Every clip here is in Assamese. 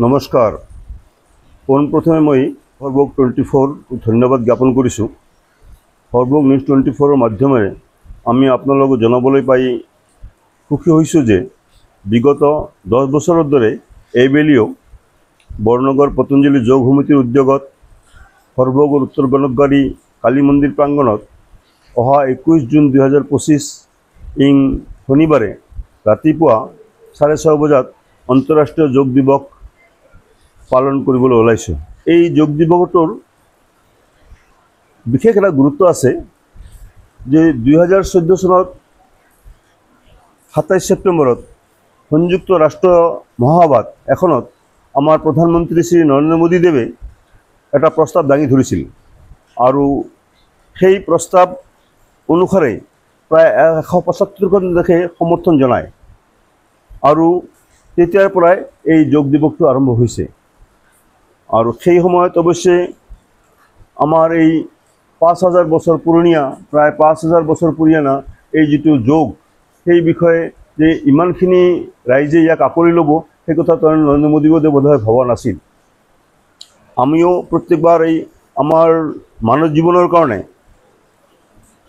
নমস্কাৰ। পোনপ্ৰথমে মই সৰ্বক 24 ধন্যবাদ জ্ঞাপন কৰিছোঁ। সৰ্বক নিউজ 24 মাধ্যমেৰে আমি আপোনালোকক জনাবলৈ পাই সুখী হৈছোঁ যে বিগত 10 বছৰৰ দৰে এইবেলিও বৰনগৰ পতঞ্জলি যোগ সমিতিৰ উদ্যোগত সৰ্বগৰ উত্তৰ গণকগাৰী কালী মন্দিৰ প্ৰাংগণত অহা 21 জুন 2025 ইং শনিবাৰে ৰাতিপুৱা 6:30 বজাত আন্তঃৰাষ্ট্ৰীয় যোগ দিৱস পালন কৰিবলৈ ওলাইছে। এই যোগ দিৱসটোৰ বিশেষ এটা গুৰুত্ব আছে যে 2014 চনত 27 ছেপ্টেম্বৰত সংযুক্ত ৰাষ্ট্ৰ মহাসভাত এখনত আমাৰ প্ৰধানমন্ত্ৰী শ্ৰী নৰেন্দ্ৰ মোদীদেৱে এটা প্ৰস্তাৱ দাঙি ধৰিছিল আৰু সেই প্ৰস্তাৱ অনুসাৰে প্ৰায় 175খন দেশে সমৰ্থন জনায় আৰু তেতিয়াৰ পৰাই এই যোগ দিৱসটো আৰম্ভ হৈছে। আৰু সেই সময়ত অৱশ্যে আমাৰ এই 5000 বছৰ পুৰণীয়া প্ৰায় 5000 বছৰ পুৰণা এই যিটো যোগ সেই বিষয়ে যে ইমানখিনি ৰাইজে ইয়াক আকোৱালি ল'ব সেই কথাটো নৰেন্দ্ৰ মোদীয়ে বোধহয় ভবা নাছিল। আমিও প্ৰত্যেকবাৰ এই আমাৰ মানৱ জীৱনৰ কাৰণে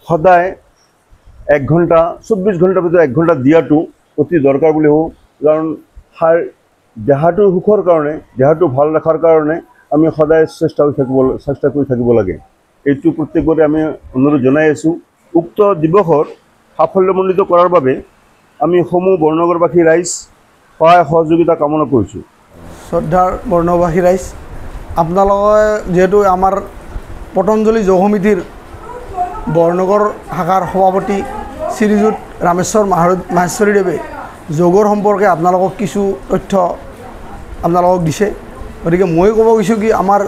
সদায় 1 ঘণ্টা 24 ঘণ্টাৰ ভিতৰত 1 ঘণ্টা দিয়াটো অতি দৰকাৰ বুলি ভাবোঁ। কাৰণ দেহাটোৰ সুখৰ কাৰণে দেহাটো ভাল ৰখাৰ কাৰণে আমি সদায় চেষ্টা কৰি থাকিব লাগে। এইটো প্ৰত্যেকবাৰে আমি অনুৰোধ জনাই আছোঁ। উক্ত দিৱসৰ সাফল্যমণ্ডিত কৰাৰ বাবে আমি সমূহ বৰনগৰবাসী ৰাইজ সহায় সহযোগিতা কামনা কৰিছোঁ। শ্ৰদ্ধাৰ বৰ্ণবাসী ৰাইজ, আপোনালোকে যিহেতু আমাৰ পতঞ্জলি যোগ সমিতিৰ বৰনগৰ শাখাৰ সভাপতি শ্ৰীযুত ৰামেশ্বৰ মাহেশ্বৰীদেৱে যোগৰ সম্পৰ্কে আপোনালোকক কিছু তথ্য আপোনালোকক দিছে। গতিকে মই ক'ব গৈছোঁ কি আমাৰ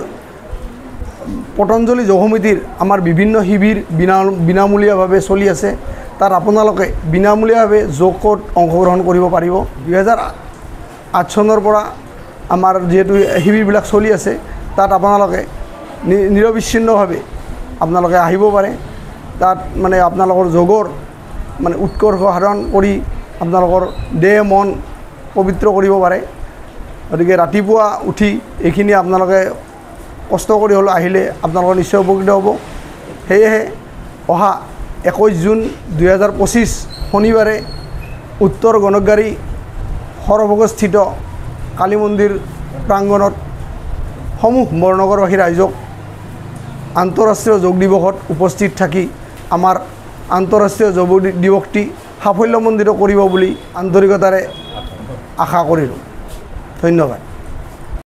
পতঞ্জলি যোগ সমিতিৰ আমাৰ বিভিন্ন শিবিৰ বিনামূলীয়াভাৱে চলি আছে। তাত আপোনালোকে বিনামূলীয়াভাৱে যোগত অংশগ্ৰহণ কৰিব পাৰিব। 2008 চনৰ পৰা আমাৰ যিহেতু শিবিৰবিলাক চলি আছে তাত আপোনালোকে নিৰবিচ্ছিন্নভাৱে আপোনালোকে আহিব পাৰে। তাত মানে আপোনালোকৰ যোগৰ মানে উৎকৰ্ষ সাধন কৰি আপোনালোকৰ দেহ মন পবিত্ৰ কৰিব পাৰে। গতিকে ৰাতিপুৱা উঠি এইখিনি আপোনালোকে কষ্ট কৰি হ'লেও আহিলে আপোনালোকৰ নিশ্চয় উপকৃত হ'ব। সেয়েহে অহা 21 জুন 2025 শনিবাৰে উত্তৰ গণকগাৰী সৰভোগস্থিত কালী মন্দিৰ প্ৰাংগণত সমূহ বৰনগৰবাসী ৰাইজক আন্তঃৰাষ্ট্ৰীয় যোগ দিৱসত উপস্থিত থাকি আমাৰ আন্তঃৰাষ্ট্ৰীয় যোগ দিৱসটি সাফল্যমণ্ডিত কৰিব বুলি আন্তৰিকতাৰে আশা কৰিলোঁ। ধন্যবাদ।